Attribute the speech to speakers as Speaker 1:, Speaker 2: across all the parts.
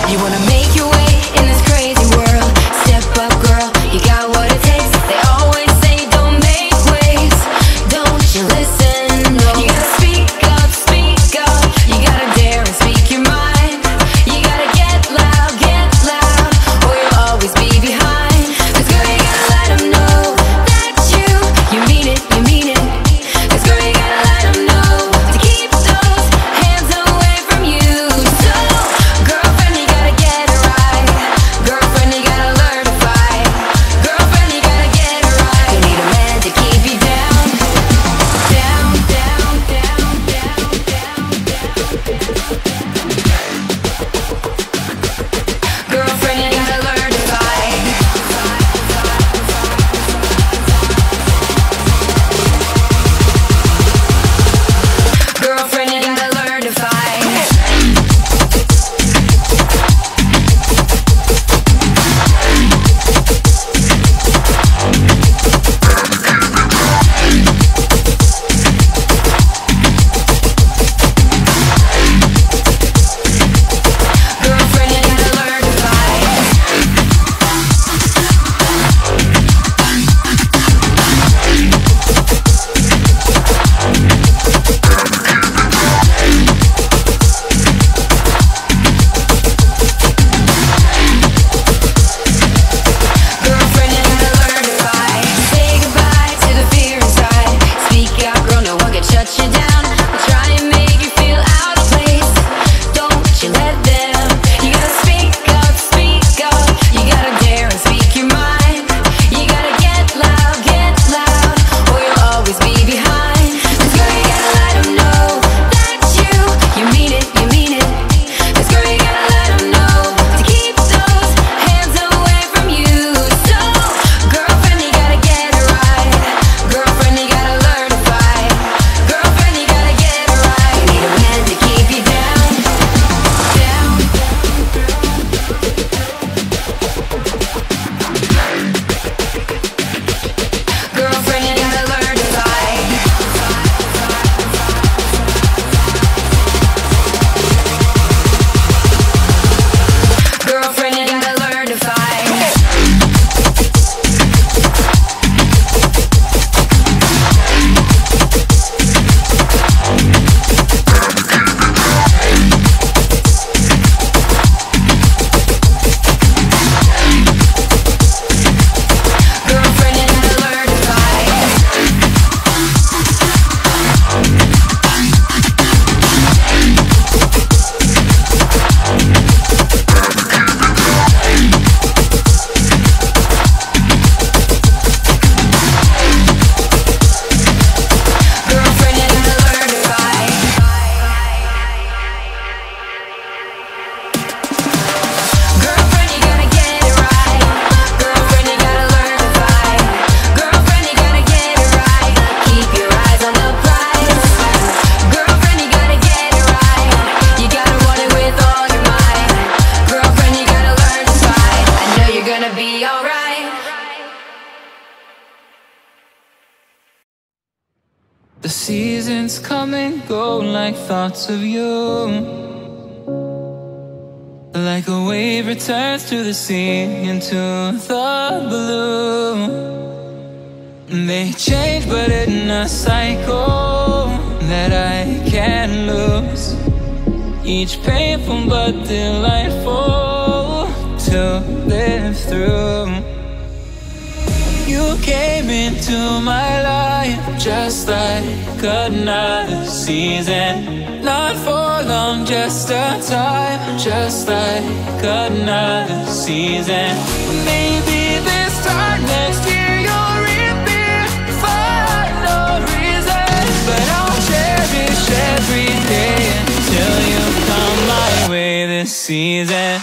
Speaker 1: You wanna make your way in this crazy world. Step up, girl, you got what it takes. They always say don't make waves. Don't you listen, no. You gotta speak up, you gotta dare and speak your mind. You gotta get loud, or you'll always be behind. 'Cause girl, you gotta let them know that you mean it, you mean it. 'Cause girl, you gotta let them know to keep those hands away from you. So, girlfriend, you gotta get it right. Girlfriend, you gotta learn to fight. Girlfriend, you gotta get it right. You need a man to keep you down, down, down, down, down, down, Girlfriend, you gotta learn to fight. Girlfriend, you gotta learn to fight. Girlfriend, you gotta learn to fight. Girlfriend, you gotta learn to fight. Say goodbye to the fear inside. Speak out, girl, no one can shut you down. They'll try and make you feel out of place. Don't you let them. You gotta speak up, you gotta dare and speak your mind. You gotta get loud, or you'll always be behind. 'Cause girl, you gotta let them know that you mean it, you mean it. 'Cause girl, you gotta let them know to keep those hands away from you. So, girlfriend, you gotta get it right. Girlfriend, you gotta learn to fight. Girlfriend, you gotta get it right. You need a man to keep you down, down. Girlfriend, you gotta learn to fight. Girlfriend, you gotta learn to fight. Girlfriend, you gotta learn to fight. Girlfriend, you gotta learn to fight. Girlfriend, you gotta get it right. Girlfriend, you gotta learn to fight. Girlfriend, you gotta get it right. Keep your eyes on the prize. Girlfriend, you gotta get it right. You gotta want it with all your might. Girlfriend, you gotta learn to fight. I know you're gonna be alright.
Speaker 2: The seasons come and go like thoughts of you. Like a wave returns to the sea into the blue. They change but in a cycle that I can't lose. Each painful but delightful to live through. You came into my life just like another season. Not for long, just a time, just like another season. Maybe this time next year you'll reappear for no reason. But I'll cherish every day until you come my way this season.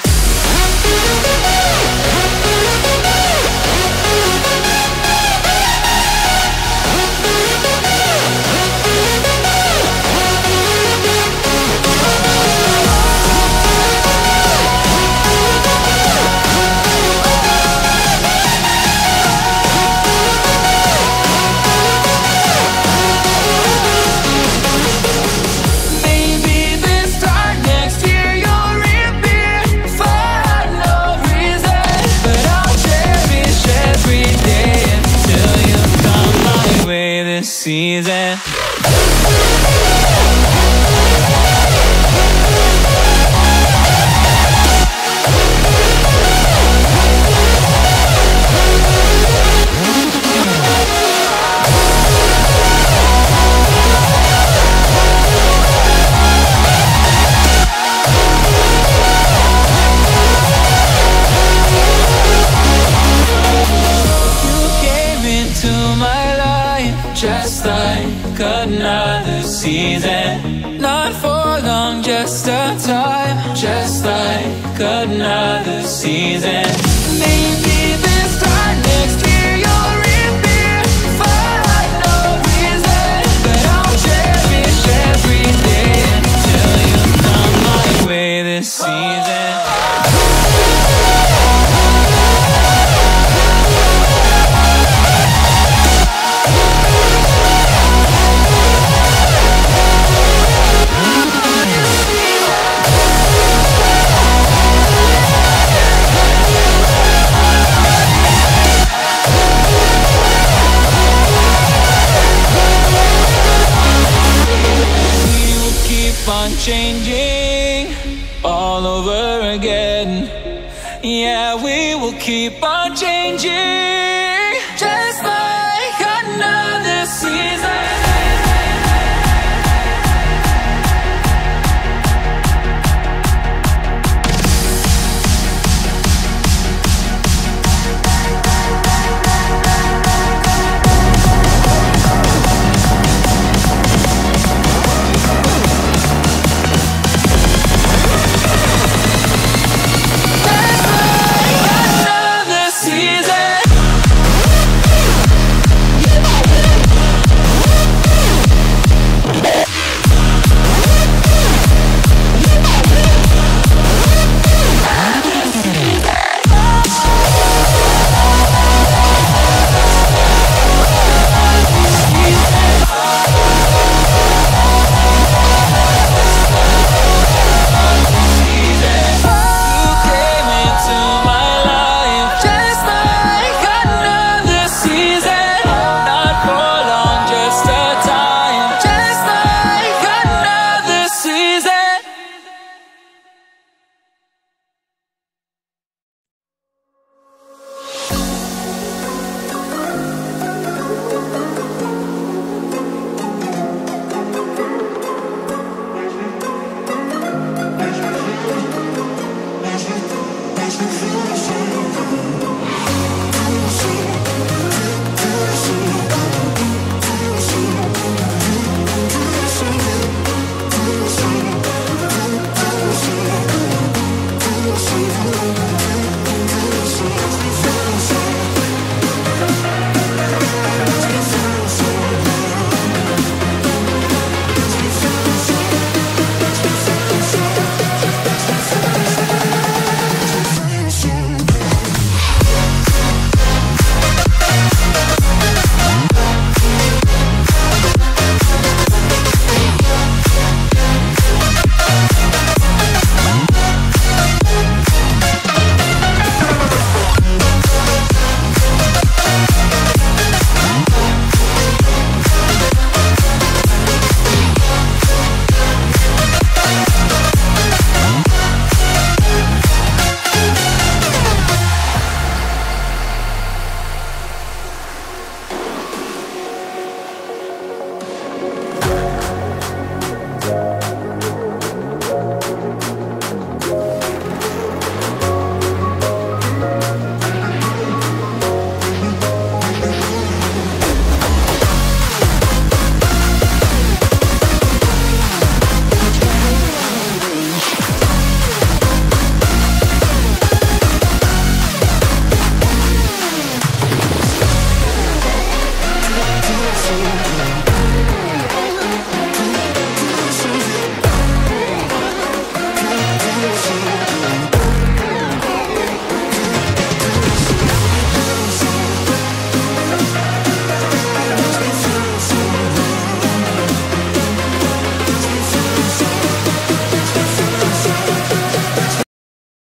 Speaker 2: Maybe this time next year you'll reappear for season. Not for long, just a time, just like another season. Maybe this time next year you'll reappear for no reason, but I'll cherish every day until you come my way this season. On changing all over again. Yeah, we will keep on changing, just like another season.